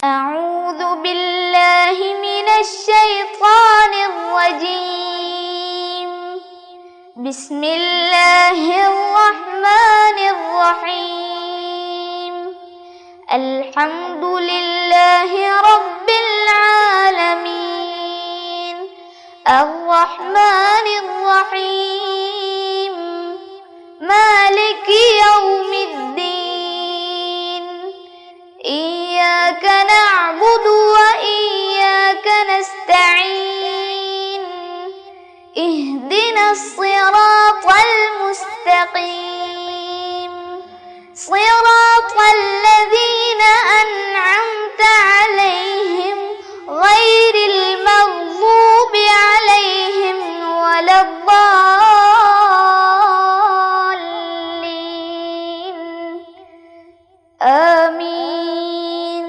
أعوذ بالله من الشيطان الرجيم. بسم الله الرحمن الرحيم. الحمد لله رب العالمين. الرحمن الرحيم. مالك يوم الدين. إياك نعبد وإياك نستعين. اهدنا الصراط المستقيم. صراط الذين أنعمت عليهم غير المغضوب عليهم ولا الضالين. آمين.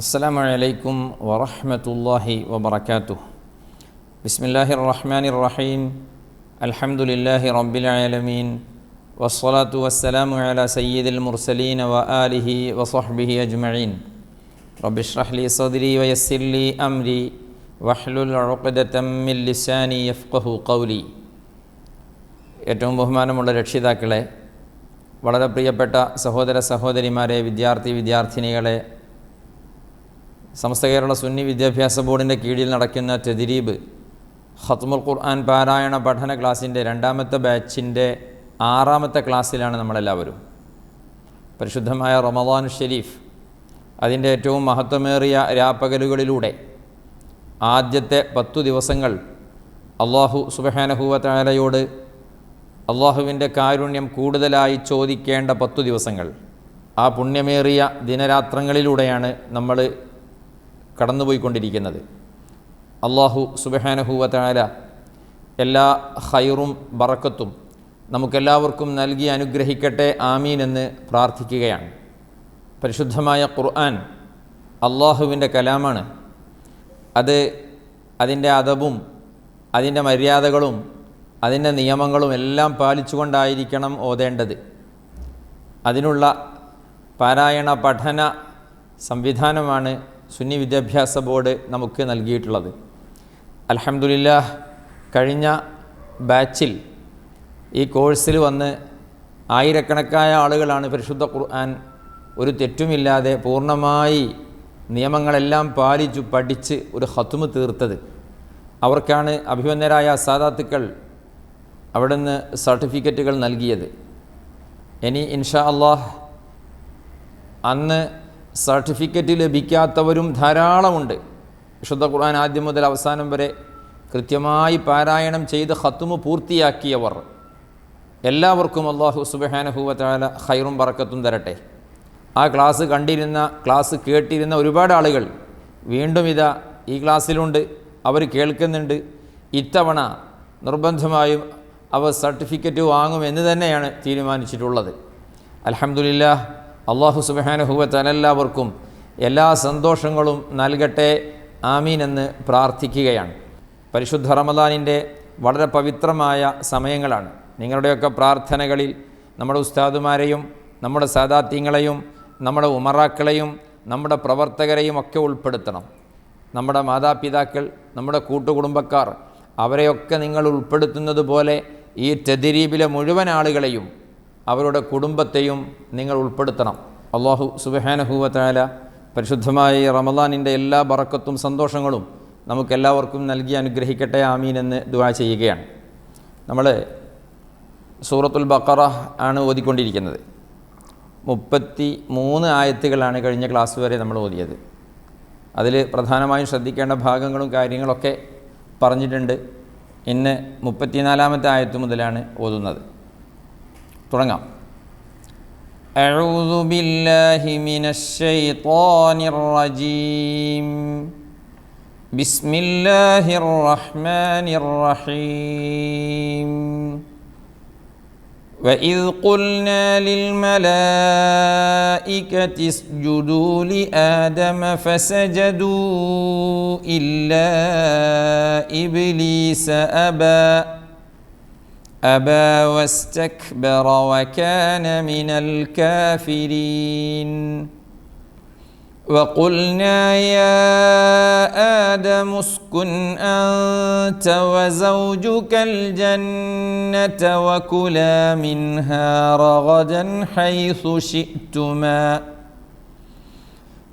السلام عليكم ورحمة الله وبركاته. بسم الله الرحمن الرحيم. الحمد لله رب العالمين. والصلاة والسلام على سيد المرسلين وآله وصحبه أجمعين. رب اشرح لي صدري ويسر لي أمري واحلل عقدة من لساني يفقه قولي. ഏറ്റവും ബഹുമാനമുള്ള രക്ഷിതാക്കളെ, വളരെ പ്രിയപ്പെട്ട സഹോദര സഹോദരിമാരെ, വിദ്യാർത്ഥിനികളെ, സമസ്ത കേരള സുന്നി വിദ്യാഭ്യാസ ബോർഡിൻ്റെ കീഴിൽ നടക്കുന്ന തദ്രീബ് ഖത്മുൽ ഖുർആൻ പാരായണ പഠന ക്ലാസ്സിൻ്റെ രണ്ടാമത്തെ ബാച്ചിൻ്റെ 6ാമത്തെ ക്ലാസ്സിലാണ് നമ്മളെല്ലാവരും. പരിശുദ്ധമായ റമദാൻ ഷരീഫ് അതിൻ്റെ ഏറ്റവും മഹത്വമേറിയ രാപ്പകലുകളിലൂടെ ആദ്യത്തെ 10 ദിവസങ്ങൾ അള്ളാഹു സുബ്ഹാനഹു വ തആലയോട് അള്ളാഹുവിൻ്റെ കാരുണ്യം കൂടുതലായി ചോദിക്കേണ്ട 10 ദിവസങ്ങൾ, ആ പുണ്യമേറിയ ദിനരാത്രങ്ങളിലൂടെയാണ് നമ്മൾ കടന്നുപോയിക്കൊണ്ടിരിക്കുന്നത്. അള്ളാഹു സുബ്ഹാനഹു വ തആല എല്ലാ ഖൈറും ബറക്കത്തും നമുക്കെല്ലാവർക്കും നൽകി അനുഗ്രഹിക്കട്ടെ, ആമീൻ എന്ന് പ്രാർത്ഥിക്കുകയാണ്. പരിശുദ്ധമായ ഖുർആൻ അള്ളാഹുവിൻ്റെ കലാമാണ്. അത് അതിൻ്റെ അദബും അതിൻ്റെ മര്യാദകളും അതിൻ്റെ നിയമങ്ങളും എല്ലാം പാലിച്ചുകൊണ്ടായിരിക്കണം ഓതേണ്ടത്. അതിനുള്ള പാരായണ പഠന സംവിധാനമാണ് സുന്നി വിദ്യാഭ്യാസ ബോർഡ് നമുക്ക് നൽകിയിട്ടുള്ളത്. അൽഹംദുലില്ലാഹ്, കഴിഞ്ഞ ബാച്ചിൽ ഈ കോഴ്സിൽ വന്ന് ആയിരക്കണക്കായ ആളുകളാണ് പരിശുദ്ധ ഖുർആൻ ഒരു തെറ്റുമില്ലാതെ പൂർണ്ണമായി നിയമങ്ങളെല്ലാം പാലിച്ചു പഠിച്ച് ഒരു ഖത്മ് തീർത്തത്. അവർക്കാണ് അഭിമന്യരായ സാദാത്തുക്കൾ അവിടുന്ന് സർട്ടിഫിക്കറ്റുകൾ നൽകിയത്. ഇനി ഇൻഷാ അല്ലാഹ് അന്ന് സർട്ടിഫിക്കറ്റ് ലഭിക്കാത്തവരും ധാരാളമുണ്ട്. വിശുദ്ധ ഖുർആൻ ആദ്യം മുതൽ അവസാനം വരെ കൃത്യമായി പാരായണം ചെയ്ത് ഖത്മ് പൂർത്തിയാക്കിയവർ എല്ലാവർക്കും അല്ലാഹു സുബ്ഹാനഹു വ തആല ഖൈറും ബറക്കത്തും തരട്ടെ. ആ ക്ലാസ് കണ്ടിരുന്ന, ക്ലാസ് കേട്ടിരുന്ന ഒരുപാട് ആളുകൾ വീണ്ടും ഇതാ ഈ ക്ലാസ്സിലുണ്ട്, അവർ കേൾക്കുന്നുണ്ട്. ഇത്തവണ നിർബന്ധമായും അവർ സർട്ടിഫിക്കറ്റ് വാങ്ങുമെന്ന് തന്നെയാണ് തീരുമാനിച്ചിട്ടുള്ളത്. അൽഹംദുലില്ലാഹ്, അല്ലാഹു സുബ്ഹാനഹു വ തആല എല്ലാവർക്കും എല്ലാ സന്തോഷങ്ങളും നൽകട്ടെ, ആമീൻ എന്ന് പ്രാർത്ഥിക്കുകയാണ്. പരിശുദ്ധ റമദാനിൻ്റെ വളരെ പവിത്രമായ സമയങ്ങളാണ്. നിങ്ങളുടെയൊക്കെ പ്രാർത്ഥനകളിൽ നമ്മുടെ ഉസ്താദുമാരെയും നമ്മുടെ സാദാത്യങ്ങളെയും നമ്മുടെ ഉമറാക്കളെയും നമ്മുടെ പ്രവർത്തകരെയും ഒക്കെ ഉൾപ്പെടുത്തണം. നമ്മുടെ മാതാപിതാക്കൾ, നമ്മുടെ കൂട്ടുകുടുംബക്കാർ, അവരെയൊക്കെ നിങ്ങൾ ഉൾപ്പെടുത്തുന്നത് പോലെ ഈ തദ്രീബിലെ മുഴുവൻ ആളുകളെയും അവരുടെ കുടുംബത്തെയും നിങ്ങൾ ഉൾപ്പെടുത്തണം. അല്ലാഹു സുബ്ഹാനഹു വ തആല പരിശുദ്ധമായ റമദാനിൻ്റെ എല്ലാ ബറക്കത്തും സന്തോഷങ്ങളും നമുക്കെല്ലാവർക്കും നൽകി അനുഗ്രഹിക്കട്ടെ, ആമീൻ എന്ന് ദുആ ചെയ്യുകയാണ്. നമ്മൾ സൂറത്തുൽ ബഖറ ആണ് ഓതിക്കൊണ്ടിരിക്കുന്നത്. 33 ആയത്തുകളാണ് കഴിഞ്ഞ ക്ലാസ് വരെ നമ്മൾ ഓതിയത്. അതിൽ പ്രധാനമായും ശ്രദ്ധിക്കേണ്ട ഭാഗങ്ങളും കാര്യങ്ങളൊക്കെ പറഞ്ഞിട്ടുണ്ട്. ഇന്ന് 34ാമത്തെ ആയത്ത് മുതലാണ് ഓതുന്നത്. തുടങ്ങാം. അഊദു ബില്ലാഹി മിനശ് ശൈത്വാനിർ റജീം. ബിസ്മില്ലാഹിർ റഹ്മാനിർ റഹീം. وَإِذْ قُلْنَا لِلْمَلَائِكَةِ اسْجُدُوا لِآدَمَ فَسَجَدُوا إِلَّا إِبْلِيسَ أَبَى وَاسْتَكْبَرَ وَكَانَ مِنَ الْكَافِرِينَ وقلنا يا آدم اسكن أنت وزوجك الجنة وكلا منها رغدا حيث شئتما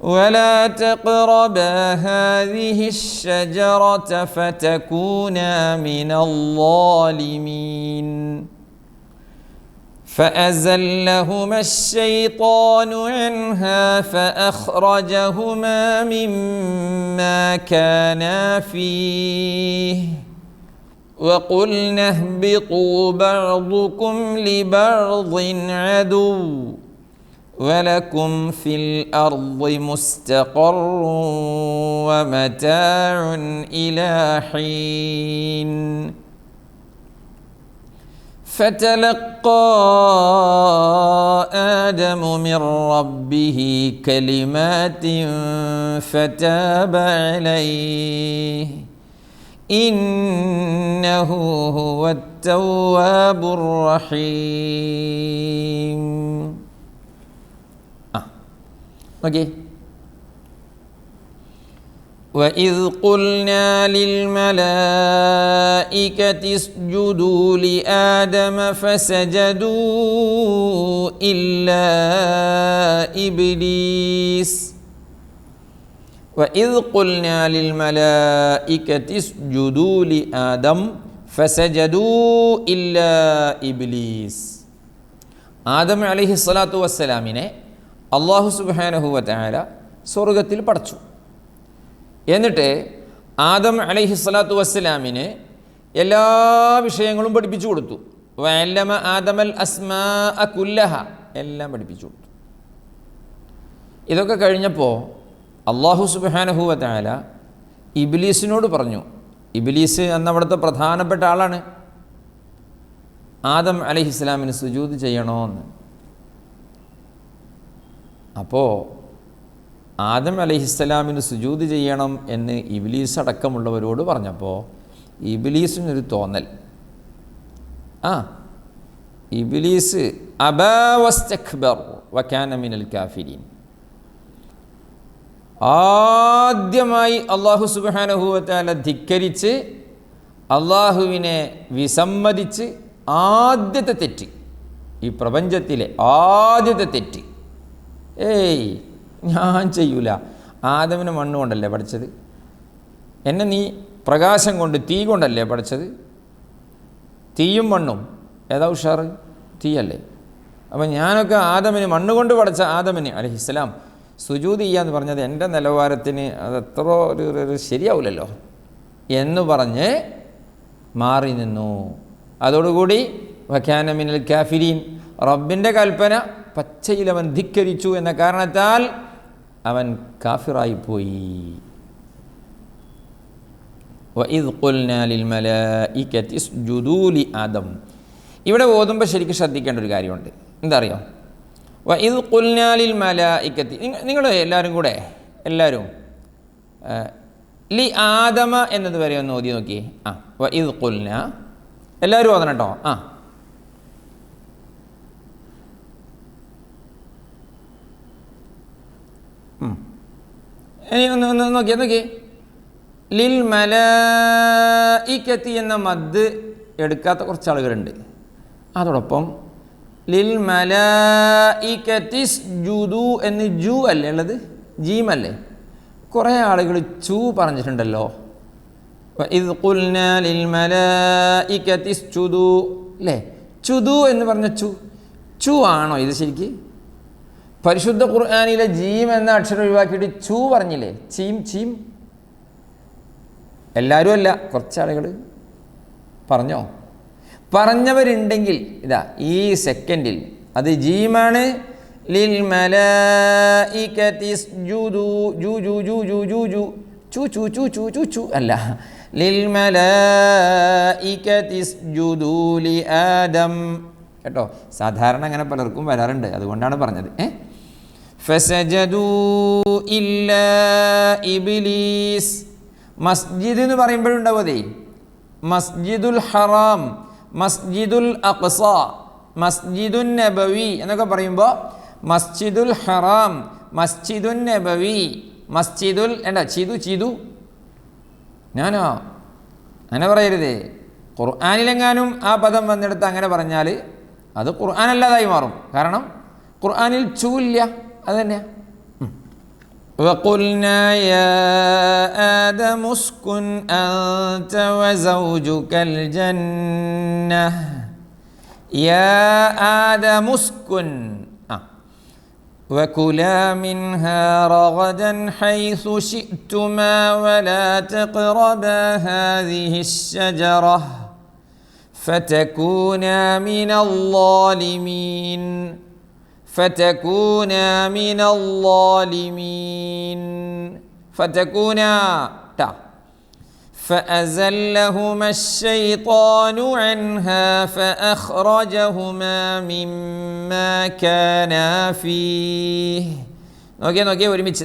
ولا تقربا هذه الشجرة فتكونا من الظالمين فأزلهما الشيطان عنها فأخرجهما مما كانا فيه وقلنا اهبطوا بعضكم لبعض عدو ولكم في الأرض مستقر ومتاع إلى حين فتلقى آدم من ربه كلمات فتاب عليه إنه هو التواب الرحيم. Okay. وإذ قلنا للملائكة اسجدوا لآدم فسجدوا إلا إبليس وإذ قلنا للملائكة اسجدوا لآدم فسجدوا إلا إبليس ആദം അലൈഹി സ്വലാത്തു വസ്സലാമിനെ അല്ലാഹു സുബ്ഹാനഹു വ തആല സ്വർഗ്ഗത്തിൽ പടച്ചു. എന്നിട്ട് ആദം അലൈഹി സ്വലാത്തു വസ്സലാമിന് എല്ലാ വിഷയങ്ങളും പഠിപ്പിച്ചു കൊടുത്തു. വഅല്ലമ ആദമൽ അസ്മാഅ കുല്ലഹ, എല്ലാം പഠിപ്പിച്ചു കൊടുത്തു. ഇതൊക്കെ കഴിഞ്ഞപ്പോൾ അല്ലാഹു സുബ്ഹാനഹു വ തആല ഇബ്ലീസിനോട് പറഞ്ഞു. ഇബ്ലീസ് അന്നവിടുത്തെ പ്രധാനപ്പെട്ട ആളാണ്. ആദം അലൈഹിസ്സലാമിന് സുജൂദ് ചെയ്യണമെന്ന്. അപ്പോൾ ആദം അലൈഹിസ്സലാമിന് സുജൂദ് ചെയ്യണം എന്ന് ഇബ്ലീസ് അടക്കമുള്ളവരോട് പറഞ്ഞപ്പോൾ ഇബ്ലീസിനൊരു തോന്നൽ. ഇബ്ലീസ് അബാ വസ്തക്ബർ വകാന മിനൽ കാഫിരീൻ. ആദ്യമായി അല്ലാഹു സുബ്ഹാനഹു വ തആല ധിക്കരിച്ച് അല്ലാഹുവിനെ വിസമ്മതിച്ച് ആദ്യത്തെ തെറ്റ്, ഈ പ്രപഞ്ചത്തിലെ ആദ്യത്തെ തെറ്റ്, ഞാൻ ചെയ്യൂല. ആദമിനെ മണ്ണ് കൊണ്ടല്ലേ പഠിച്ചത്, എന്നെ നീ പ്രകാശം കൊണ്ട് തീ കൊണ്ടല്ലേ പഠിച്ചത്. തീയും മണ്ണും ഏതാ ഉഷാറ്? തീയല്ലേ. അപ്പം ഞാനൊക്കെ ആദമിന് മണ്ണ് കൊണ്ട് പഠിച്ച ആദമിന് അലൈഹിസ്സലാം സുജൂദ് ചെയ്യാന്ന് പറഞ്ഞത് എൻ്റെ നിലവാരത്തിന് അതത്ര ഒരു ശരിയാവില്ലല്ലോ എന്ന് പറഞ്ഞ് മാറി നിന്നു. അതോടുകൂടി വകാന മിനൽ കാഫിരീൻ, റബ്ബിൻ്റെ കൽപ്പന പച്ചയിൽ അവൻ ധിക്കരിച്ചു എന്ന കാരണത്താൽ അവൻ കാഫിറായിപ്പോയി. വഇദ് ഖുൽനാ ലിൽ മലായികതി ഇസ്ജുദൂ ലി ആദം. ഇവിടെ ഓതുമ്പോൾ ശരിക്കും ശ്രദ്ധിക്കേണ്ട ഒരു കാര്യമുണ്ട്. എന്താ അറിയോ? വഇദ് ഖുൽനാ ലിൽ മലായികതി, നിങ്ങൾ എല്ലാവരും കൂടെ ലി ആദമ എന്നത് വരെ ഒന്ന് ഓതി നോക്കി. വഇദ് ഖുൽനാ, എല്ലാവരും ഓതണം കേട്ടോ. ഇനി ഒന്ന് നോക്കി. ലിൽ മലായികതി എന്ന മദ് എടുക്കാത്ത കുറച്ച് ആളുകളുണ്ട്. അതോടൊപ്പം ലിൽ മലായികതി ഇസ്ജുദൂ എന്ന് ജു അല്ലേ ഉള്ളത്, ജീമല്ലേ. കുറേ ആളുകൾ ചൂ പറഞ്ഞിട്ടുണ്ടല്ലോ. വഇദ് ഖുൽനാ ലിൽ മലായികതി ഇസ്ജുദൂ അല്ലേ, ചുദു എന്ന് പറഞ്ഞ ചു ആണോ ഇത് ശരിക്ക്? പരിശുദ്ധ ഖുർആനിലെ ജീം എന്ന അക്ഷരം ഒഴിവാക്കിയിട്ട് ചൂ പറഞ്ഞില്ലേ, ചീം. എല്ലാവരും അല്ല, കുറച്ചാളുകൾ പറഞ്ഞോ. പറഞ്ഞവരുണ്ടെങ്കിൽ ഇതാ ഈ സെക്കൻഡിൽ അത് ജീമാണ്. ലിൽ മലായികതി ഇസ്ജുദൂ ചു അല്ല, ലിൽ മലായികതി ഇസ്ജുദൂ ലി ആദം കേട്ടോ. സാധാരണ അങ്ങനെ പലർക്കും വരാറുണ്ട്, അതുകൊണ്ടാണ് പറഞ്ഞത്. ഫസജദൂ ഇല്ലാ ഇബ്ലീസ്. മസ്ജിദ് എന്ന് പറയുമ്പോഴുണ്ടാവതേ മസ്ജിദുൽ ഹറാം, മസ്ജിദുൽ അഖ്സ, മസ്ജിദുൻ നബവി എന്നൊക്കെ പറയുമ്പോൾ മസ്ജിദുൽ ഹറാം, മസ്ജിദുൻ നബവി, മസ്ജിദുൽ എന്താ ചെയ്തു ഞാനോ അങ്ങനെ പറയരുതേ. ഖുർആനിലെങ്ങാനും ആ പദം വന്നെടുത്ത് അങ്ങനെ പറഞ്ഞാൽ അത് ഖുർആനല്ലാതായി മാറും. കാരണം ഖുർആനിൽ ഇല്ല, അത് തന്നെയാണ്. وقلنا يا آدم اسكن أنت وزوجك الجنة يا آدم اسكن وكلا منها رغدا حيث شئتما ولا تقربا هذه الشجرة فتكونا من الظالمين فتكونا من الظالمين فتكونا فأزلهما الشيطان عنها فأخرجهما مما كانا فيه. നോക്കിയേ ഒരുമിച്ച്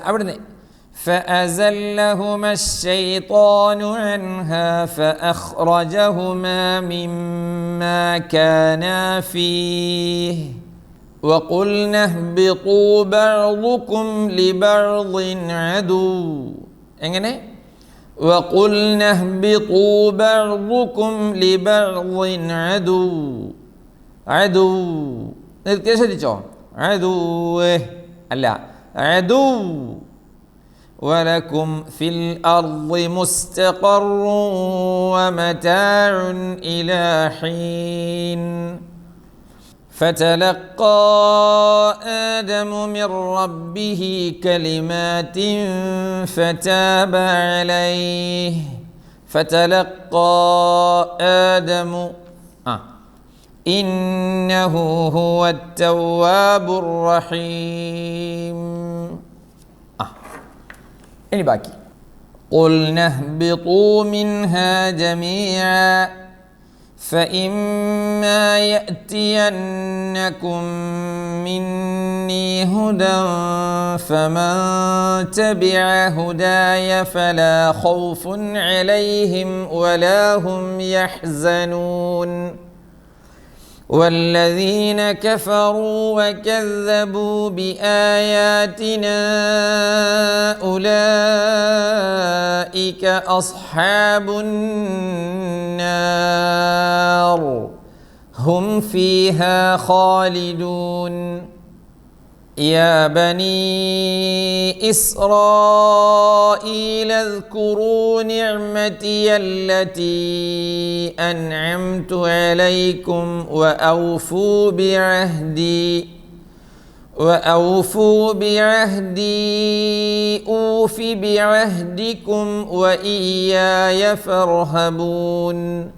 അവിടുന്ന് فأزلهما الشيطان عنها فأخرجهما مما كانا فيه وقلنا اهبطوا بعضكم لبعض عدو. എങ്ങനെ? وقلنا اهبطوا بعضكم لبعض عدو നിർത്തിയ ശ്രദ്ധിച്ചോ? അല്ല عدو ولكم في الأرض مستقر ومتاع إلى حين فتلقى آدم من ربه كلمات فتاب عليه فتلقى آدم إنه هو التواب الرحيم. ഇനി ബാക്കി قلنا اهبطوا منها جميعا فإما يأتينكم مني هدى فمن تبع هداي فلا خوف عليهم ولا هم يحزنون والذين كفروا وكذبوا بآياتنا أولئك أصحاب النار هم فيها خالدون. يا بني إسرائيل اذكروا نعمتي التي أنعمت عليكم وأوفوا بعهدي أوف بعهدكم وإياي فارهبون.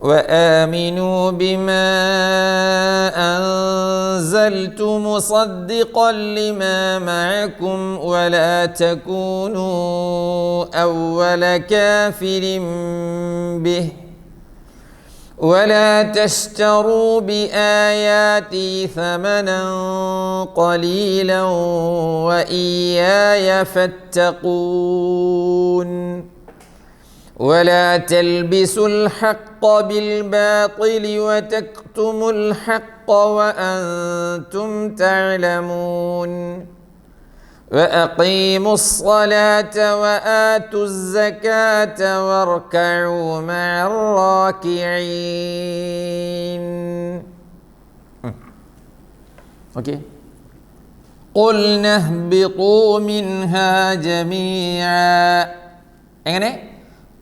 وآمنوا بما أنزلت مصدقا لما معكم ولا تكونوا أول كافر به ولا تشتروا بآياتي ثمنا قليلا وإياي فاتقون. ولا تلبسوا الحق بالباطل وتكتموا الحق وأنتم تعلمون. وأقيموا الصلاة وآتوا الزكاة واركعوا مع الراكعين. قلنا اهبطوا منها جميعا. എങ്ങനെ?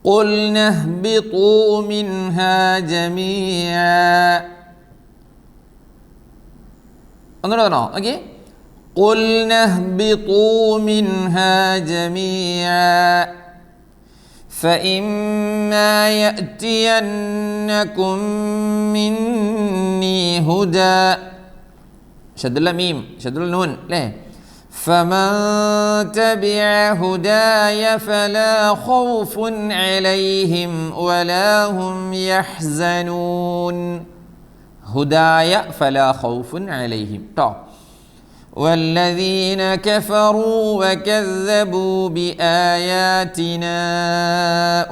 قلنا اهبطوا منها جميعا. ഒന്നുകൂടെ ഓക്കെ. قلنا اهبطوا منها جميعا فإما يأتينكم مني هدى شد الميم شد النون ليه فمن تبع هداي فلا خوف عليهم ولا هم يحزنون. هداي فلا خوف عليهم. والذين كفروا وكذبوا بآياتنا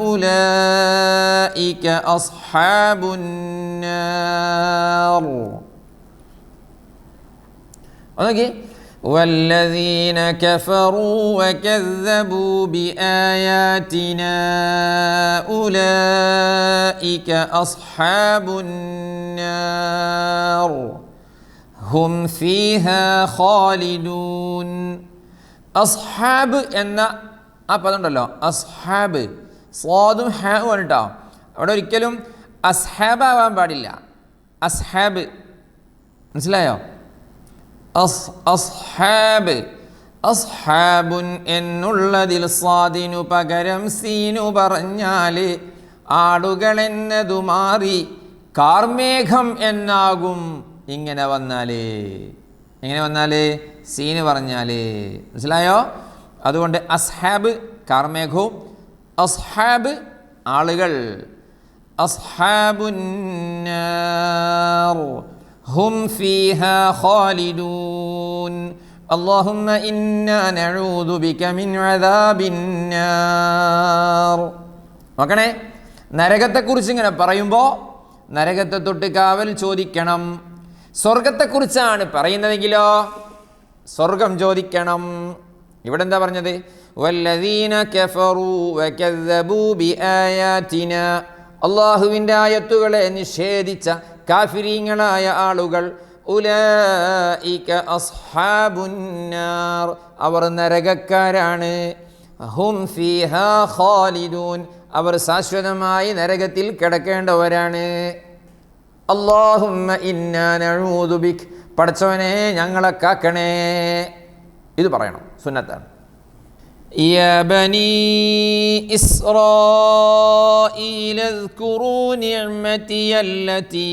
أولئك أصحاب النار നോക്കി, വല്ലദീന കഫറൂ വകദ്ദബൂ ബിആയാതിനാ ഉലൈക അസ്ഹാബുന്നാർ ഹും ഫീഹാ ഖാലിദൂൻ. അസ്ഹാബ് എന്ന ആ പദമുണ്ടല്ലോ, അസ്ഹാബ്, സ്വാദും ഹാവും ആണ് കേട്ടോ. അവിടെ ഒരിക്കലും അസ്ഹാബ് ആവാൻ പാടില്ല. അസ്ഹാബ്, മനസ്സിലായോ? അസ്ഹാബ്, അസ്ഹാബുൻ എന്നുള്ളതിൽ സ്വാദിനു പകരം സീനു പറഞ്ഞാൽ ആടുകൾ എന്നതു മാറി കാർമേഘം എന്നാകും. ഇങ്ങനെ വന്നാലേ, എങ്ങനെ വന്നാലേ? സീന് പറഞ്ഞാലേ. മനസ്സിലായോ? അതുകൊണ്ട് അസ്ഹാബ് കാർമേഘവും, അസ്ഹാബ് ആളുകൾ. അസ്ഹാബുന്നാർ ഹും ഫീഹാ ഖാലിദൂൻ. അല്ലാഹുമ്മ ഇന്നാ നഊദു ബിക മിൻ അദാബിന്നാർ. നോക്കണേ, നരകത്തെക്കുറിച്ച് ഇങ്ങനെ പറയുമ്പോൾ നരകത്തെ തൊട്ട് കാവൽ ചോദിക്കണം. സ്വർഗത്തെക്കുറിച്ചാണ് പറയുന്നതെങ്കിലോ സ്വർഗം ചോദിക്കണം. ഇവിടെ എന്താ പറഞ്ഞത്? വല്ലദീന കഫറൂ വകദ്ദബൂ ബിആയാതിനാ, അല്ലാഹുവിൻ്റെ ആയത്തുകളെ നിഷേധിച്ച കാഫിരീങ്ങളായ ആളുകൾ, ഉലൈക അസ്ഹാബുന്നാർ, അവർ നരകക്കാരാണ്. ഹും ഫീഹാ ഖാലിദൂൻ, അവർ ശാശ്വതമായി നരകത്തിൽ കിടക്കേണ്ടവരാണ്. അല്ലാഹുമ്മ ഇന്നാ നഊദു ബിക്, പടച്ചവനെ ഞങ്ങളെ കാക്കണേ. ഇത് പറയണം, സുന്നത്താണ്. യാ ബനീ ഇസ്രായീല اذ്കുറൂ നിഅമതിയല്ലതീ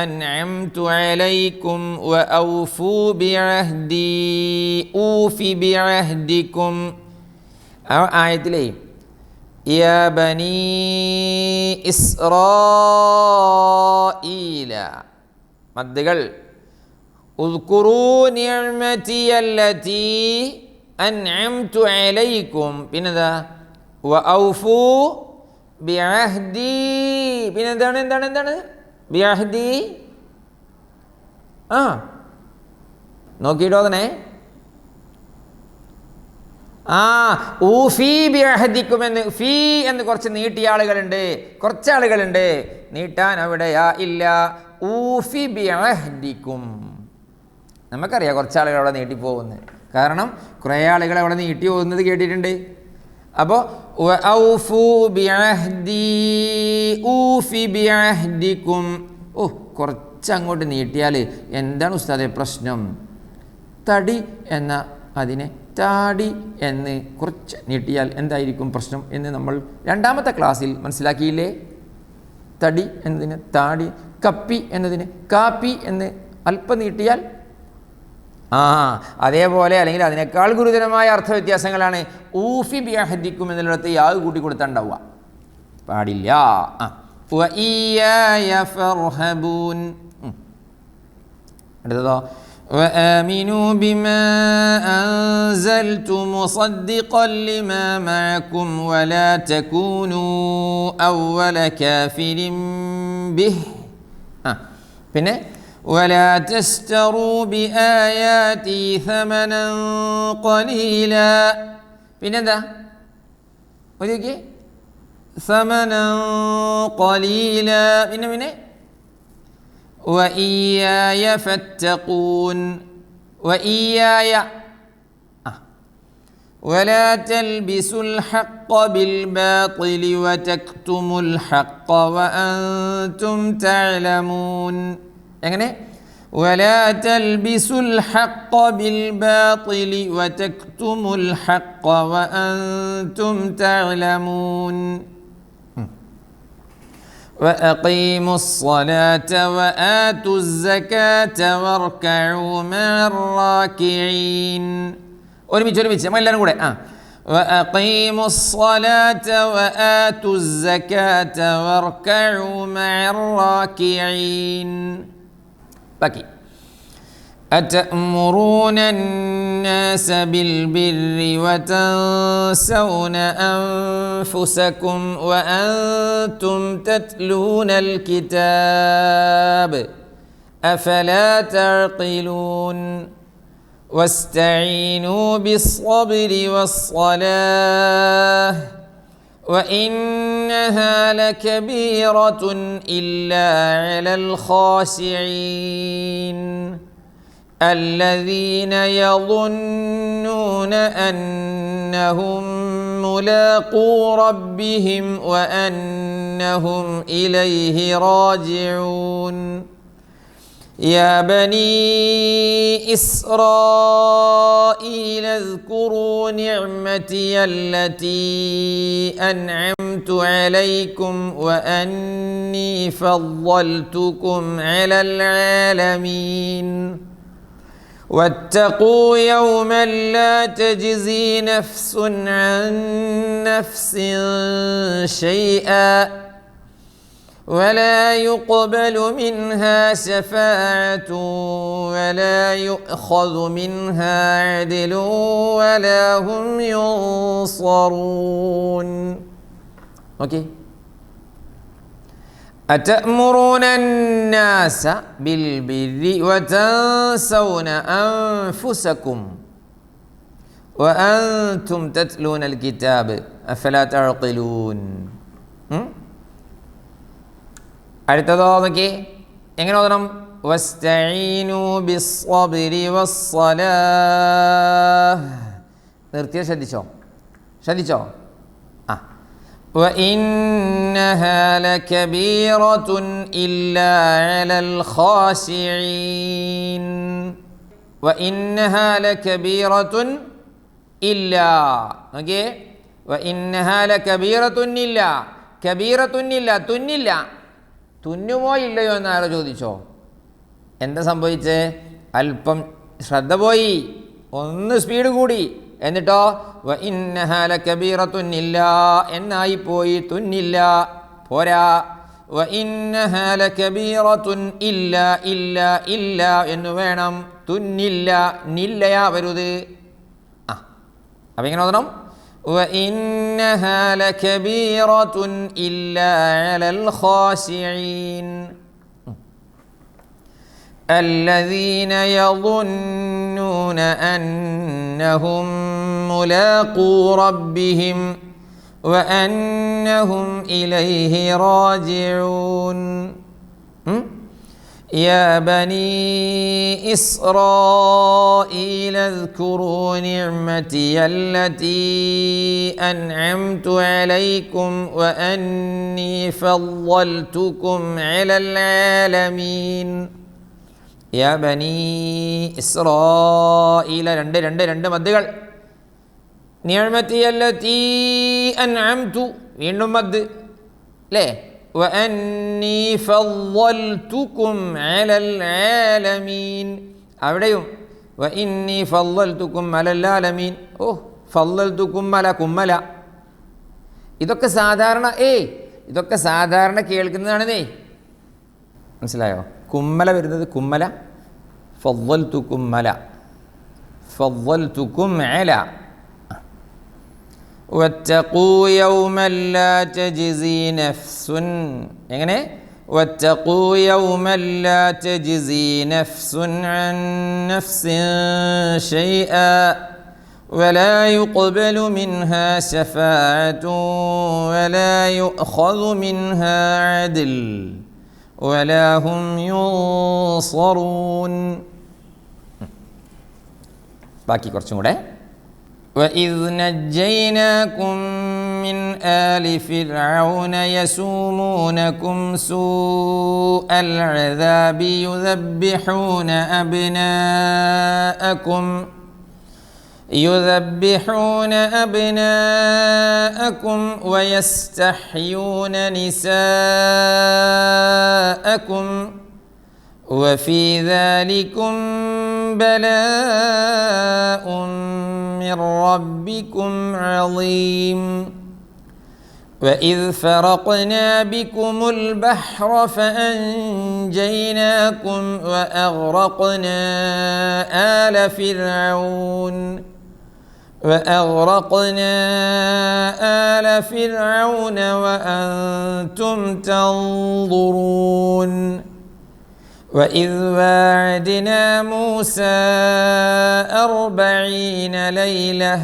അൻഅംതു അലൈക്കും വഔഫൂ ബിഅഹ്ദി ഊഫി ബിഅഹ്ദിക്കും. ആ ആയത്തിലേ യാ ബനീ ഇസ്രായീല, മദ്ദുകൾ, ഉദ്കുറൂ നിഅമതിയല്ലതീ അൻഅംതു അലൈക്കും, പിന്നെന്താ വഔഫൂ ബിഅഹ്ദി, പിന്നെന്താണ് എന്താണ് എന്താണ് ബിഅഹ്ദി? നോക്കിയിട്ടോ തന്നെ. ഊഫി ബിഅഹ്ദിക്കും എന്ന്, ഫീ എന്ന് കുറച്ച് നീട്ടിയ ആളുകളുണ്ട്, കുറച്ചാളുകളുണ്ട്. നീട്ടാൻ അവിടെ യാ ഇല്ല. ഊഫി ബിഅഹ്ദിക്കും, നമുക്കറിയാം കുറച്ചാളുകൾ അവിടെ നീട്ടിപ്പോകുന്നത്. കാരണം കുറേ ആളുകൾ അവിടെ നീട്ടി പോകുന്നത് കേട്ടിട്ടുണ്ട്. അപ്പോൾ ഔഫു ബിഅഹ്ദി ഊഫി ബിഅഹ്ദിക്കും. കുറച്ചങ്ങോട്ട് നീട്ടിയാൽ എന്താണ് ഉസ്താദേ പ്രശ്നം? തടി എന്ന അതിനെ താടി എന്ന് കുറച്ച് നീട്ടിയാൽ എന്തായിരിക്കും പ്രശ്നം എന്ന് നമ്മൾ രണ്ടാമത്തെ ക്ലാസ്സിൽ മനസ്സിലാക്കിയില്ലേ? തടി എന്നതിന് താടി, കപ്പി എന്നതിന് കാപ്പി എന്ന് അല്പം നീട്ടിയാൽ അതേപോലെ, അല്ലെങ്കിൽ അതിനേക്കാൾ ഗുരുതരമായ അർത്ഥവ്യത്യാസങ്ങളാണ് ഊഫി ബിഅഹ്ദിക്കും എന്നുള്ളിടത്ത് യാവ് കൂട്ടി കൊടുത്താണ്ടാവുക പാടില്ല. വഇയ്യായ ഫർഹബൂൻ. അടുത്തതോ وآمنوا بما أنزلت مصدقا لما معكم ولا تكونوا أول كافر به. പിന്നെ ولا تشتروا بآياتي ثمنا قليلا. പിന്നെന്താ? ഒരിക്കൽ ثمنا قليلا. പിന്നെ وإياي فاتقون. وإياي ولا تلبسوا الحق بالباطل وتكتموا الحق وأنتم تعلمون. എങ്ങനെ? ولا تلبسوا الحق بالباطل وتكتموا الحق وأنتم تعلمون. وأقيموا الصلاة وآتوا الزكاة واركعوا مع الراكعين. ഒരുമിച്ച് നമ്മളെല്ലാവരും കൂടെ وأقيموا الصلاة وآتوا الزكاة واركعوا مع الراكعين. باقي أتأمرون الناس بالبر وتنسون أنفسكم وأنتم تتلون الكتاب أفلا تعقلون. واستعينوا بالصبر والصلاة وإنها لكبيرة إلا على الخاشعين الذين يظنون أنهم ملاقو ربهم وأنهم إليه راجعون يا بني إسرائيل اذكروا نعمتي التي أنعمت عليكم وأني فضلتكم على العالمين واتقوا يوما لا تجزي نفس عن نفس شيئا ولا يقبل منها شفاعة ولا يؤخذ منها عدل ولا هم ينصرون. أتأمرون الناس بالبر وتنسون أنفسكم وأنتم تتلون الكتاب أفلا تعقلون. അടുത്തതോ നോക്കി എങ്ങനെ ഓതണം? വസ്തഈനു ബിസ്സബ്രി വസ്സലാഹ്. നിർത്തിയ ശ്രദ്ധിച്ചോ ആ വഇന്നഹാ ലകബീറത്തുൻ ഇല്ലാ അലൽ ഖാശിഈൻ. വഇന്നഹാ ലകബീറത്തുൻ ഇല്ലാ നോക്കിയേ വഇന്നഹാ ലകബീറത്തുൻ ഇല്ലാ കബീറത്തുൻ ഇല്ലാ തുന്നില്ല തുന്നുമോ ഇല്ലയോ എന്ന് ആരോ ചോദിച്ചോ? എന്താ സംഭവിച്ചേ? അല്പം ശ്രദ്ധ പോയി, ഒന്ന് സ്പീഡ് കൂടി. എന്നിട്ടോ വഇന്നഹാ ലകബീറത്തുൻ ഇല്ലാ എന്നായിപ്പോയി, തുന്നില്ല പോരാ. വഇന്നഹാ ലകബീറത്തുൻ ഇല്ലാ ഇല്ലാ ഇല്ലാ എന്ന് വേണം, തുന്നില്ല നില്ലയാ വരുത്. അപ്പം എങ്ങനെ ഓതണം? وإنها لكبيرة إلا على الخاشعين الذين يظنون أنهم ملاقو ربهم وأنهم إليه راجعون. يا بني إسرائيل اذكروا نعمتي التي أنعمت عليكم وأني فضلتكم على العالمين. يا بني إسرائيل രണ്ട് മദ്ദുകൾ. നിഅമതി അല്ലതി അൻഅംതു വീണ്ടും മദ് അല്ലേ? വഅന്നി ഫളൽതുകും അലൽ ആലമീൻ അവിടെയും വഇന്നി ഫളൽതുകും അലൽ ആലമീൻ. ഓ ഫളൽതുകും അല കുമ്മല. ഇതൊക്കെ സാധാരണ കേൾക്കുന്നതാണെന്നേ, മനസ്സിലായോ? കുമ്മല വരുന്നത് കുമ്മല, ഫളൽതുകും അല, ഫളൽതുകും അല. واتقوا يوما لا تجزي نفس എങ്ങനെ? واتقوا يوما لا تجزي نفس عن نفس شيئا ولا يقبل منها شفاعة ولا يؤخذ منها عدل ولا هم ينصرون. ബാക്കി കുറച്ചും കൂടെ. وإذ نجيناكم من آل فرعون يسومونكم سوء العذاب يذبحون أبناءكم ويستحيون نساءكم وفي ذلكم بلاء من ربكم عظيم. وإذ فرقنا بكم البحر فأنجيناكم وأغرقنا آل فرعون وأنتم تنظرون. وإذ واعدنا موسى 40 ليلة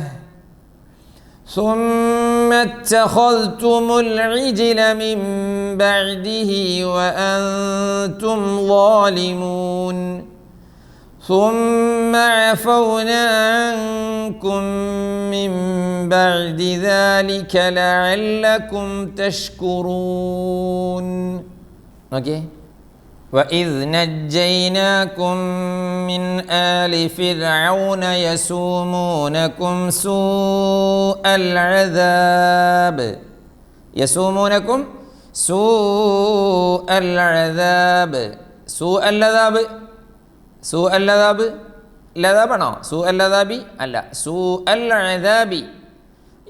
ثم اتخذتم العجل من بعده وأنتم ظالمون ثم عفونا عنكم من بعد ذلك لعلكم تشكرون. Okay. وإذ نجيناكم من آل فرعون يسومونكم سوء العذاب ലദാബാണോ? സൂഅല്ലദാബി അല്ല, സൂഅൽഅദാബി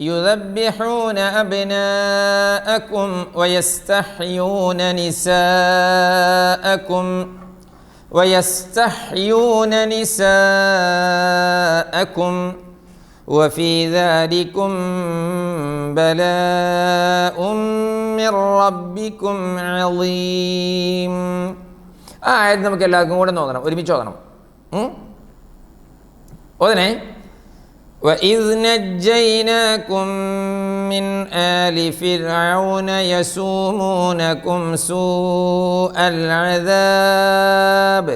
യുദബ്ബിഹൂന അബ്നാഅക്കും വയസ്തഹ്യൂന നിസാഅക്കും വഫീ ദാലികും ബലാഉം മിർ റബ്ബിക്കും അളീം. ആ ആയത് നമുക്ക് എല്ലാവർക്കും കൂടെ നോക്കണം, ഒരുമിച്ച് ഓതണം. ഓതനെ. وإذ نجيناكم من آل فرعون يسومونكم سوء العذاب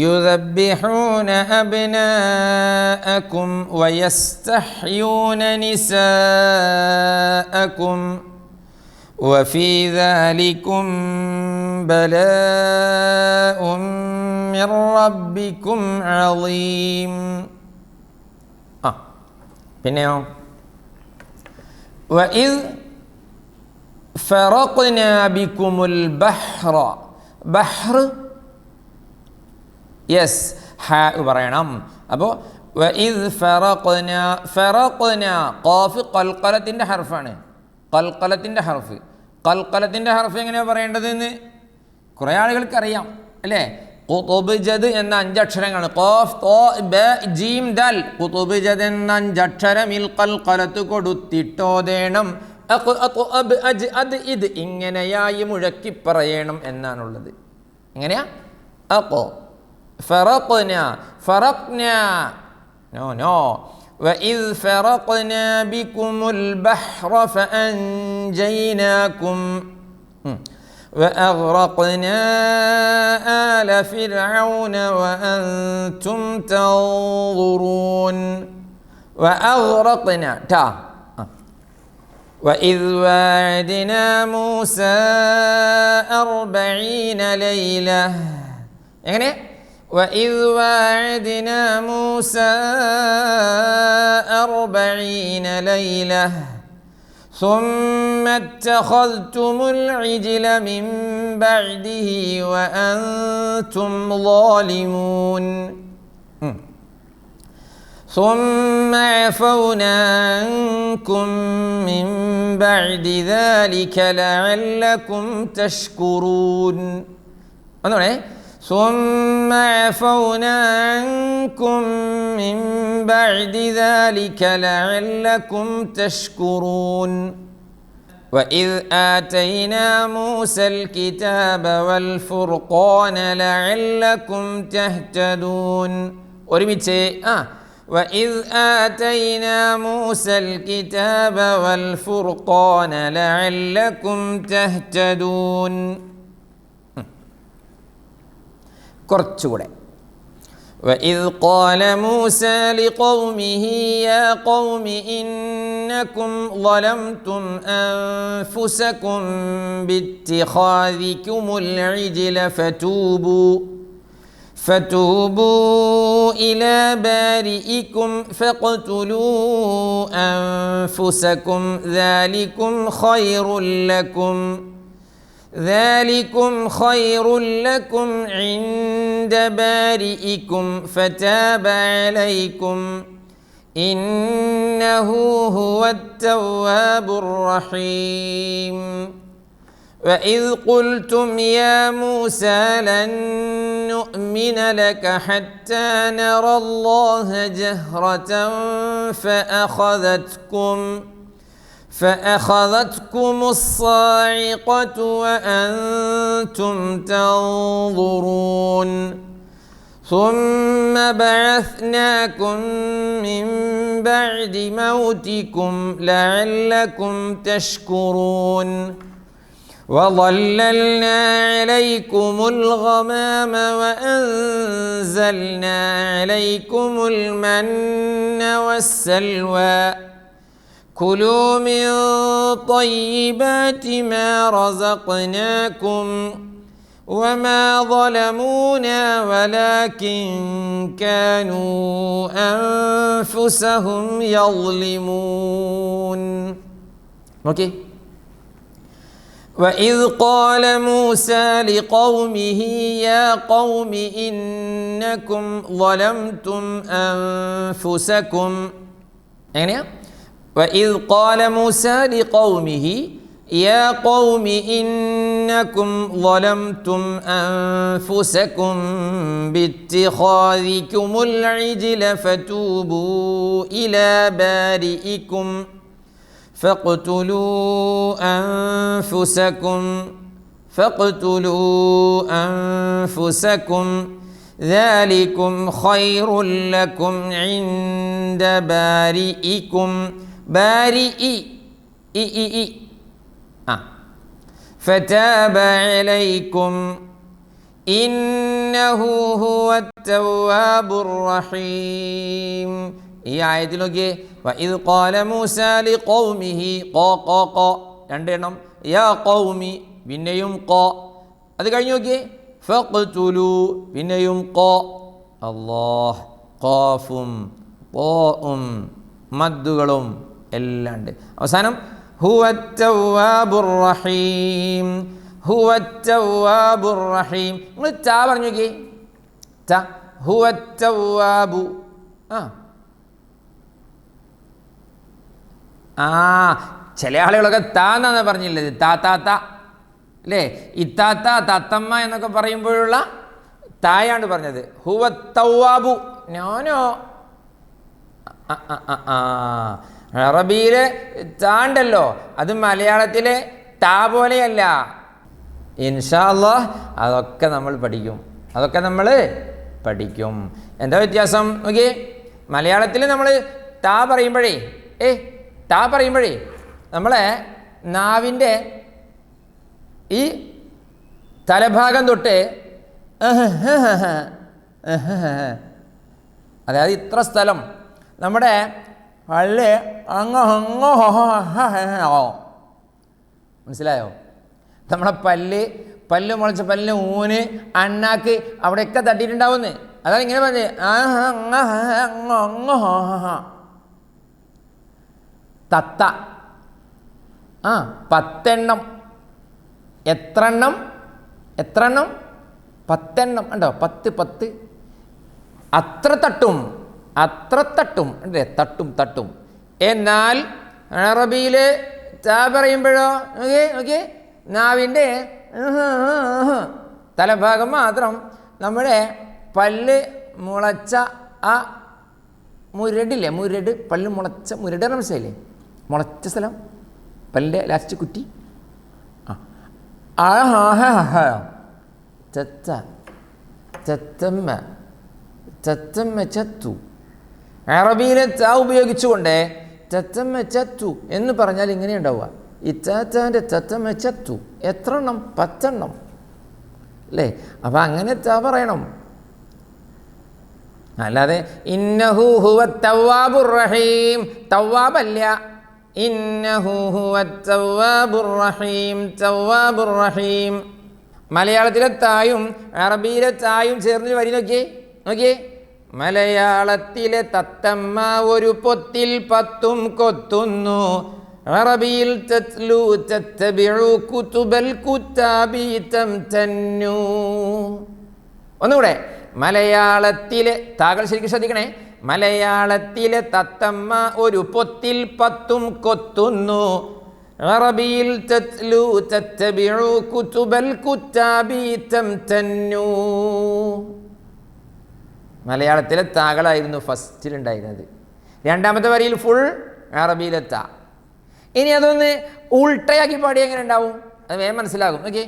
يذبحون أبناءكم ويستحيون نساءكم وفي ذلكم بلاء من ربكم عظيم. പിന്നെയോ وإذ فرقنا بكم البحر ബഹ്ർ യെസ് ഹാ പറയണം. അപ്പോൾ وإذ فرقنا ഖാഫ് ഖൽഖലത്തിൻ്റെ ഹർഫാണ്. ഖൽഖലത്തിൻ്റെ ഹർഫ് എങ്ങനെയാണ് പറയേണ്ടതെന്ന് കുറേ ആളുകൾക്കറിയാം അല്ലേ? ഖുതുബ്ജദ് എന്ന 5 അക്ഷരങ്ങൾ ഖാഫ് ത ബ ജീം ദൽ. ഖുതുബ്ജദ് എന്ന 5 അക്ഷരമിൽ ഖൽഖലത്ത് കൊടുത്തിട്ടോതേണം. അബ് അജ് അദ് ഇത് ഇങ്ങനെയായി മുഴക്കി പറയണം എന്നാണുള്ളത്. എങ്ങനെയാ? ഫറഖ്നാ നോ وإذ فرقنا بكم البحر فأنجيناكم وأغرقنا آل فرعون وأنتم تنظرون. وأغرقنا وإذ واعدنا موسى 40 ليلة. എങ്ങനെ? وإذ واعدنا موسى 40 ليلة ثم اتخذتم العجل من بعده وأنتم ظالمون ثم عفونا عنكم من بعد ذلك لعلكم تشكرون. ثم عفونا عنكم من بعد ذلك لعلكم تشكرون. وإذ آتينا موسى الكتاب والفرقان لعلكم تهتدون. وإذ آتينا موسى الكتاب والفرقان لعلكم تهتدون. കുറച്ചുകൂടെ. وإذ قال موسى لقومه يا قوم إنكم ظلمتم أنفسكم باتخاذكم العجل فتوبوا إلى بارئكم فاقتلوا أنفسكم ذلكم خير لكم عند بارئكم فتاب عليكم إنه هو التواب الرحيم. وإذ قلتم يا موسى لن نؤمن لك حتى نرى الله جهرة فأخذتكم الصاعقة وأنتم تنظرون ثم بعثناكم من بعد موتكم لعلكم تشكرون وظللنا عليكم الغمام وأنزلنا عليكم المن والسلوى كلوا من طيبات ما رزقناكم وما ظلمونا ولكن كانوا أنفسهم يظلمون. Okay. وإذ قال موسى لقومه يا قوم إنكم ظلمتم أنفسكم. എങ്ങനെയാ? وإذ قال موسى لقومه يا قوم إنكم ظلمتم أنفسكم باتخاذكم العجل فتوبوا إلى بارئكم فاقتلوا أنفسكم ذلكم خير لكم عند بارئكم فتاب عليكم إنه هو التواب الرحيم. ഈ ആയത്തിൽ നോക്കിയേ, വഇദ് ഖാല മൂസാ ലിഖൗമിഹി രണ്ടെണ്ണം, യാ ഖൗമി പിന്നെയും അത് കഴിഞ്ഞ് നോക്കിയേ, ഫഖ്തുലു പിന്നെയും അല്ലാഹ് ഖാഫും ഖാഉം മദ്ദുകളും എല്ലാം ഉണ്ട്. അവസാനം ഹുവത്തവ്വാബുർ റഹീം, ഹുവത്തവ്വാബുർ റഹീം. നിങ്ങൾ ച പറഞ്ഞു നോക്കിയേ, ച ഹുവത്തവ്വാബു. ചില ആളുകളൊക്കെ താന്നാണ് പറഞ്ഞില്ലത്, താത്താത്ത അല്ലേ, ഇത്താത്ത തത്തമ്മ എന്നൊക്കെ പറയുമ്പോഴുള്ള തായാണ് പറഞ്ഞത്. ഹുവത്തവ്വാബു ഞാനോ അറബിയിലെ താണ്ടല്ലോ, അത് മലയാളത്തിലെ താ പോലെയല്ല. ഇൻഷാ അല്ലാഹ് അതൊക്കെ നമ്മൾ പഠിക്കും. എന്താ വ്യത്യാസം നോക്കിയേ, മലയാളത്തിൽ നമ്മൾ താ പറയുമ്പോഴേ നമ്മളെ നാവിൻ്റെ ഈ തലഭാഗം തൊട്ട് അതായത് ഇത്ര സ്ഥലം നമ്മുടെ പല്ല് മനസ്സിലായോ? നമ്മുടെ പല്ല് മുളച്ച പല്ല് ഊന് അണ്ണാക്ക് അവിടെയൊക്കെ തട്ടിയിട്ടുണ്ടാവുന്നേ. അതാണ് ഇങ്ങനെ പറഞ്ഞത് തത്ത. 10 എണ്ണം. എത്ര എണ്ണം? 10 എണ്ണം ഉണ്ടോ? 10 അത്ര തട്ടും അല്ലേ, തട്ടും. എന്നാൽ അറബിയിൽ ചാ പറയുമ്പോഴോ നോക്കിയേ നാവിൻ്റെ തലഭാഗം മാത്രം നമ്മുടെ പല്ല് മുളച്ച ആ മുരടില്ലേ, പല്ല് മുളച്ച മുരട് മനസ്സിലായില്ലേ, മുളച്ച സ്ഥലം പല്ലിൻ്റെ ലാസ്റ്റ് കുറ്റി. ചത്തു. അറബിയിലെ ച ഉപയോഗിച്ചുകൊണ്ട് ചത്തമ്മ ചത്തു എന്ന് പറഞ്ഞാൽ ഇങ്ങനെ ഉണ്ടാവുക, ഈ ചാച്ചാൻ്റെ ചത്തമ്മ ചത്തു. എത്ര എണ്ണം? 10 എണ്ണം അല്ലേ? അപ്പം അങ്ങനെ ച പറയണം, അല്ലാതെ ഇന്നഹു ഹുവ തവ്വാബുർ റഹീം തവ്വാബല്ല, ഇന്നഹു ഹുവ തവ്വാബുർ റഹീം. മലയാളത്തിലെ തായും അറബിയിലെ തായും ചേർന്ന് വരി നോക്കിയേ. മലയാളത്തിലെ തത്തമ്മ ഒരു പൊത്തിൽ 10 കൊത്തുന്നു, അറബിയിൽ തത്ലു തത്തബിഉ കുതുബൽ കുതാബി തംതന്നു. ഒന്നുകൂടെ, മലയാളത്തിലെ താകൾ ശരിക്കും ശ്രദ്ധിക്കണേ. മലയാളത്തിലെ തത്തമ്മ ഒരു പൊത്തിൽ 10 കൊത്തുന്നു, അറബിയിൽ തത്ലു തത്തബിഉ കുതുബൽ കുതാബി തംതന്നു. മലയാളത്തിലെ താകളായിരുന്നു ഫസ്റ്റിലുണ്ടായിരുന്നത്. രണ്ടാമത്തെ വരിയിൽ ഫുൾ അറബിയിലെ താ. ഇനി അതൊന്ന് ഉൾട്ടയാക്കി പാടി എങ്ങനെ ഉണ്ടാവും? അത് വേഗം മനസ്സിലാകും. ഓക്കെ,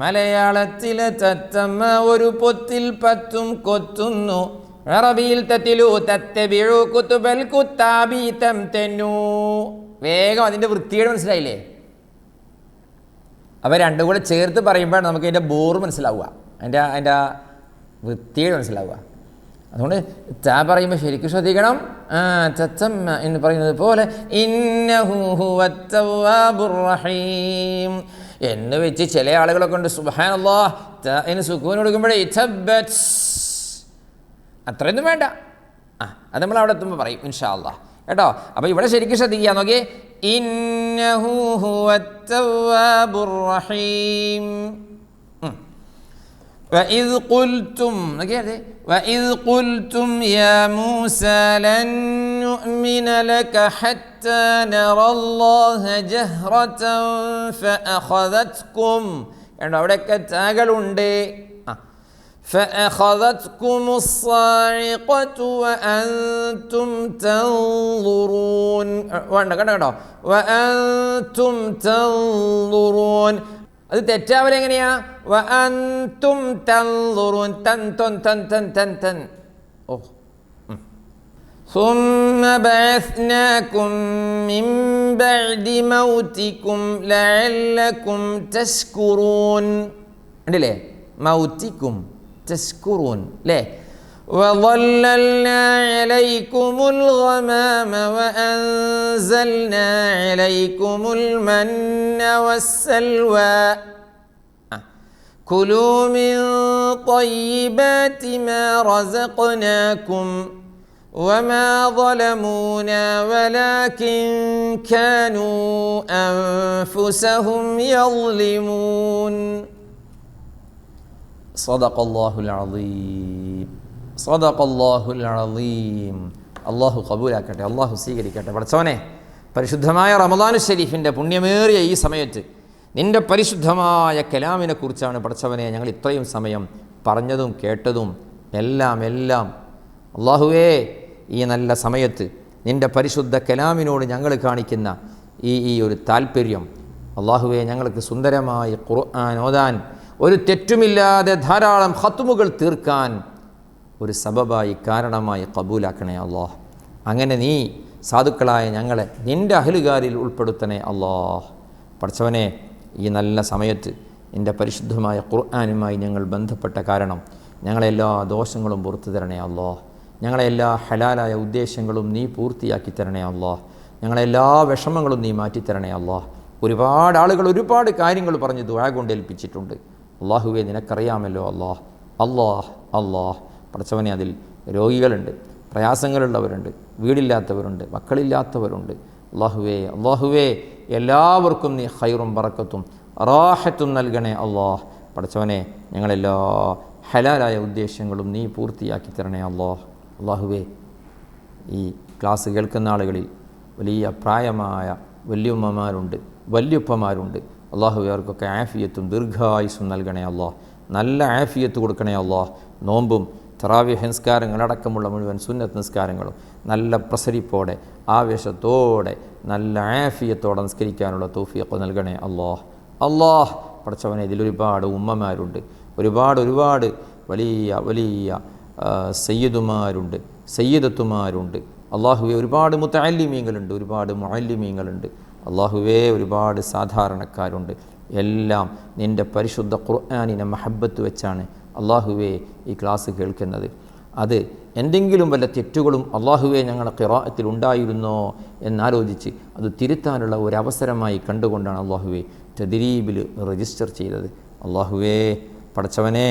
മലയാളത്തിലെ തത്തമ്മ ഒരു പൊത്തിൽ പത്തും കൊത്തുന്നു, അറബിയിൽ തത്തിലു തത്തബിഴു കുത്തുബൽ കുത്താബി തംതന്നു. വേഗം അതിൻ്റെ വൃത്തിയോട് മനസ്സിലായില്ലേ? അപ്പോൾ രണ്ടും കൂടെ ചേർത്ത് പറയുമ്പോഴാണ് നമുക്ക് അതിൻ്റെ ബോറ് മനസ്സിലാവുക, അതിൻ്റെ വൃത്തിയോട് മനസ്സിലാവുക. അതുകൊണ്ട് താ പറയുമ്പോൾ ശരിക്കും ശ്രദ്ധിക്കണം. തത്തമ്മ എന്ന് പറയുന്നത് പോലെ ഇന്നഹു ഹുവത്തവ്വാബുർ റഹീം എന്ന് വെച്ച് ചില ആളുകളൊക്കെ ഉണ്ട് സുബ്ഹാനല്ലാഹ് എന്ന് സുക്കൂൻ കൊടുക്കുമ്പോഴേ തബ്ബത്, അത്രയൊന്നും വേണ്ട. അത് നമ്മൾ അവിടെ എത്തുമ്പോൾ പറയും ഇൻഷാ അല്ലാഹ് കേട്ടോ. അപ്പോൾ ഇവിടെ ശരിക്കും ശ്രദ്ധിക്കുക, നോക്കിയേ, ഇന്നഹു ഹുവത്തവ്വാബുർ റഹീം. وَإِذْ قُلْتُمْ يَا مُوسَى لَن نُّؤْمِنَ لَكَ حَتَّى نَرَى اللَّهَ جَهْرَةً فَأَخَذَتْكُمْ അവിടെയൊക്കെ താകളുണ്ട്. فَأَخَذَتْكُمُ الصَّاعِقَةُ وَأَنْتُمْ تَنْظُرُونَ. കേട്ടോ, وَأَنْتُمْ تَنْظُرُونَ. അത് തെറ്റാവൽ എങ്ങനെയാ? വഅൻതും തൻളുറൂൻ, തൻ തൻ തൻ തൻ തൻ തൻ. ഓ, ثم بعثناكم من بعد موتكم لعلكم تشكرون. ഉണ്ടല്ലേ, മൗതിക്കും തസ്കുറൂൻ അല്ലേ. وظللنا عليكم الغمام وأنزلنا عليكم المن والسلوى كلوا من طيبات ما رزقناكم وما ظلمونا ولكن كانوا أنفسهم يظلمون. صدق الله العظيم. സദഖല്ലാഹുൽ അളീം. അള്ളാഹു കബൂലാക്കട്ടെ, അള്ളാഹു സ്വീകരിക്കട്ടെ. പടച്ചവനെ, പരിശുദ്ധമായ റമദാനു ശരീഫിൻ്റെ പുണ്യമേറിയ ഈ സമയത്ത് നിൻ്റെ പരിശുദ്ധമായ കലാമിനെ കുറിച്ചാണ് പടച്ചവനെ ഞങ്ങൾ ഇത്രയും സമയം പറഞ്ഞതും കേട്ടതും എല്ലാം. അള്ളാഹുവേ, ഈ നല്ല സമയത്ത് നിൻ്റെ പരിശുദ്ധ കലാമിനോട് ഞങ്ങൾ കാണിക്കുന്ന ഈ ഒരു താല്പര്യം അള്ളാഹുവേ, ഞങ്ങൾക്ക് സുന്ദരമായി ഖുർആൻ ഓതാൻ, ഒരു തെറ്റുമില്ലാതെ ധാരാളം ഖത്മുകൾ തീർക്കാൻ ഒരു സബബായി കാരണമായി കബൂലാക്കണേ അല്ലാഹ്. അങ്ങനെ നീ സാധുക്കളായ ഞങ്ങളെ നിൻ്റെ അഹ്ലുകാരിൽ ഉൾപ്പെടുത്തണേ അല്ലാഹ്. പടച്ചവനെ, ഈ നല്ല സമയത്ത് നിൻ്റെ പരിശുദ്ധമായ ഖുർആനുമായി ഞങ്ങൾ ബന്ധപ്പെട്ട കാരണം ഞങ്ങളെല്ലാ ദോഷങ്ങളും പുറത്തു തരണേ അല്ലാഹ്. ഞങ്ങളെല്ലാ ഹലാലായ ഉദ്ദേശങ്ങളും നീ പൂർത്തിയാക്കി തരണേ അല്ലാഹ്. ഞങ്ങളെല്ലാ വിഷമങ്ങളും നീ മാറ്റിത്തരണേ അല്ലാഹ്. ഒരുപാട് ആളുകൾ ഒരുപാട് കാര്യങ്ങൾ പറഞ്ഞ് ദുആ കൊണ്ട് ഏൽപ്പിച്ചിട്ടുണ്ട്. അള്ളാഹുവേ, നിനക്കറിയാമല്ലോ അല്ലാഹ്. പടച്ചവനെ, അതിൽ രോഗികളുണ്ട്, പ്രയാസങ്ങളുള്ളവരുണ്ട്, വീടില്ലാത്തവരുണ്ട്, മക്കളില്ലാത്തവരുണ്ട്. അള്ളാഹുവേ എല്ലാവർക്കും നീ ഖൈറും ബറക്കത്തും റാഹത്തും നൽകണേ അല്ലാഹ്. പടച്ചവനെ, ഞങ്ങളെല്ലാ ഹലാലായ ഉദ്ദേശങ്ങളും നീ പൂർത്തിയാക്കി തരണേ അല്ലാഹുവേ, ഈ ക്ലാസ് കേൾക്കുന്ന ആളുകളിൽ വലിയ പ്രായമായ വല്യുമ്മമാരുണ്ട്, വല്യുപ്പമാരുണ്ട്. അള്ളാഹുവേ, അവർക്കൊക്കെ ആഫിയത്തും ദീർഘായുസ്സും നൽകണേ അല്ലാഹ്. നല്ല ആഫിയത്ത് കൊടുക്കണേ അല്ലാഹ്. നോമ്പും തറാവീഹ് നിസ്കാരങ്ങളടക്കമുള്ള മുഴുവൻ സുന്നത്ത് നിസ്കാരങ്ങളും നല്ല പ്രസരിപ്പോടെ, ആവേശത്തോടെ, നല്ല ആഫിയത്തോടെ നിസ്കരിക്കാനുള്ള തൗഫീഖ് നൽകണേ അല്ലാഹ്. പടച്ചവനെ, ഇതിലൊരുപാട് ഉമ്മമാരുണ്ട്, ഒരുപാട് വലിയ സയ്യിദുമാരുണ്ട്, സയ്യിദത്തുമാരുണ്ട്. അള്ളാഹുവേ, ഒരുപാട് മുതഅല്ലിമീങ്ങളുണ്ട്, ഒരുപാട് മുഅല്ലിമീങ്ങളുണ്ട്. അള്ളാഹുവേ, ഒരുപാട് സാധാരണക്കാരുണ്ട്. എല്ലാം നിൻ്റെ പരിശുദ്ധ ഖുർആനിനെ മഹബ്ബത്ത് വെച്ചാണ് അള്ളാഹുവേ ഈ ക്ലാസ് കേൾക്കുന്നത്. അത് എന്തെങ്കിലും വല്ല തെറ്റുകളും അള്ളാഹുവേ ഞങ്ങളുടെ ഖിറാഅത്തിൽ ഉണ്ടായിരുന്നോ എന്നാലോചിച്ച് അത് തിരുത്താനുള്ള ഒരവസരമായി കണ്ടുകൊണ്ടാണ് അള്ളാഹുവേ തദ്രീബിൽ രജിസ്റ്റർ ചെയ്തത്. അള്ളാഹുവേ, പടച്ചവനെ,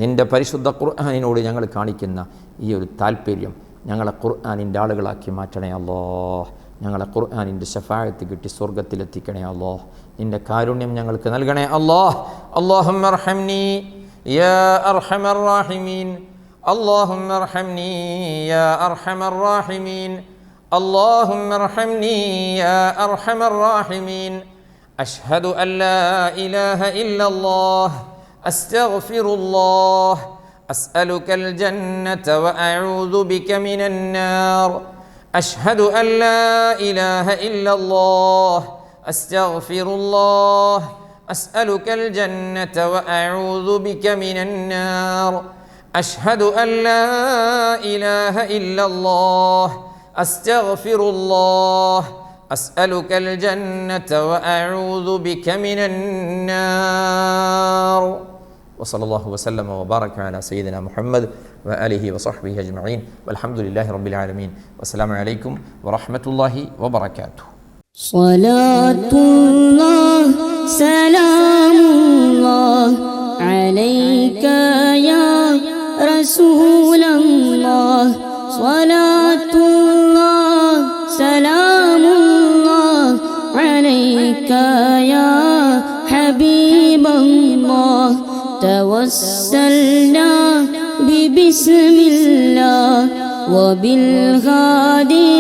നിൻ്റെ പരിശുദ്ധ ഖുർആനിനോട് ഞങ്ങൾ കാണിക്കുന്ന ഈ ഒരു താല്പര്യം ഞങ്ങളെ ഖുർആനിൻ്റെ ആളുകളാക്കി മാറ്റണേ അല്ലാഹ്. ഞങ്ങളെ ഖുർആനിൻ്റെ ശഫാഅത്ത് കിട്ടി സ്വർഗത്തിലെത്തിക്കണേ അല്ലാഹ്. നിൻ്റെ കാരുണ്യം ഞങ്ങൾക്ക് നൽകണേ അല്ലാഹ്. അല്ലാഹുമ്മ അർഹംനി യാ അർഹമർ റാഹിമീൻ. اللهم ارحمني يا أرحم الراحمين. اللهم ارحمني يا أرحم الراحمين. أشهد أن لا إله إلا الله. أستغفر الله. أسألك الجنة وأعوذ بك من النار. أشهد أن لا إله إلا الله. أستغفر الله أسألك الجنة وأعوذ بك من النار أشهد أن لا إله إلا الله أستغفر الله أسألك الجنة وأعوذ بك من النار وصلى الله وسلم وبارك على سيدنا محمد وآله وصحبه أجمعين والحمد لله رب العالمين والسلام عليكم ورحمة الله وبركاته. صلاة الله سلام الله عليك يا رسول الله صلاة الله سلام الله عليك يا حبيب الله توسلنا ببسم الله وبالهادي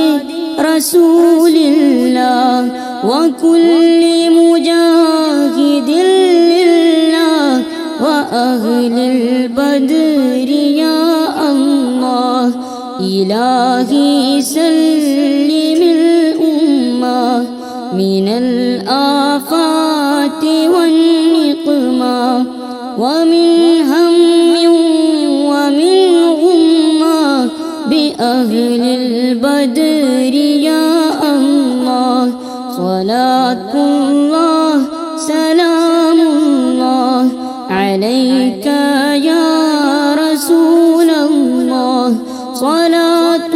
رسول الله وكل مجاهد لله وأهل البدر يا الله إلهي سلم الأمة من الآفات والنقمة ومن هم ومن غمة بأهل البدر يا الله صلاة الله سلام الله عليك يا رسول الله صلاة